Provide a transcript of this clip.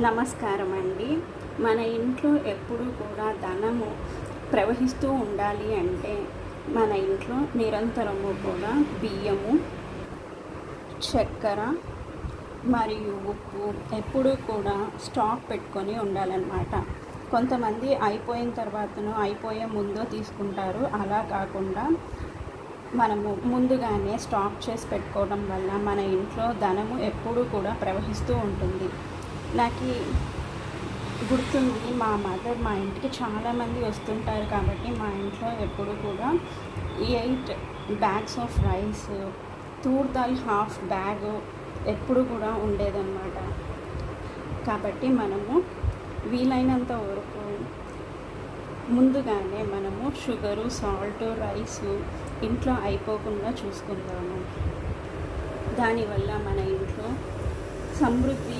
నమస్కారం అండి. మన ఇంట్లో ఎప్పుడూ కూడా ధనము ప్రవహిస్తూ ఉండాలి అంటే మన ఇంట్లో నిరంతరము కూడా బియ్యము, చక్కెర మరియు ఉప్పు ఎప్పుడూ కూడా స్టాక్ పెట్టుకొని ఉండాలన్నమాట. కొంతమంది అయిపోయిన తర్వాతనో అయిపోయే ముందో తీసుకుంటారు. అలా కాకుండా మనము ముందుగానే స్టాక్ చేసి పెట్టుకోవడం వల్ల మన ఇంట్లో ధనము ఎప్పుడూ కూడా ప్రవహిస్తూ ఉంటుంది. నాకు గుర్తుంది, మా మదర్ మా ఇంటికి చాలామంది వస్తుంటారు కాబట్టి మా ఇంట్లో ఎప్పుడు కూడా 8 bags of rice, Toor dal half bag ఎప్పుడు కూడా ఉండేదన్నమాట. కాబట్టి మనము వీలైనంత వరకు ముందుగానే మనము షుగరు, సాల్ట్, రైసు ఇంట్లో అయిపోకుండా చూసుకుందాము. దానివల్ల మన ఇంట్లో సమృద్ధి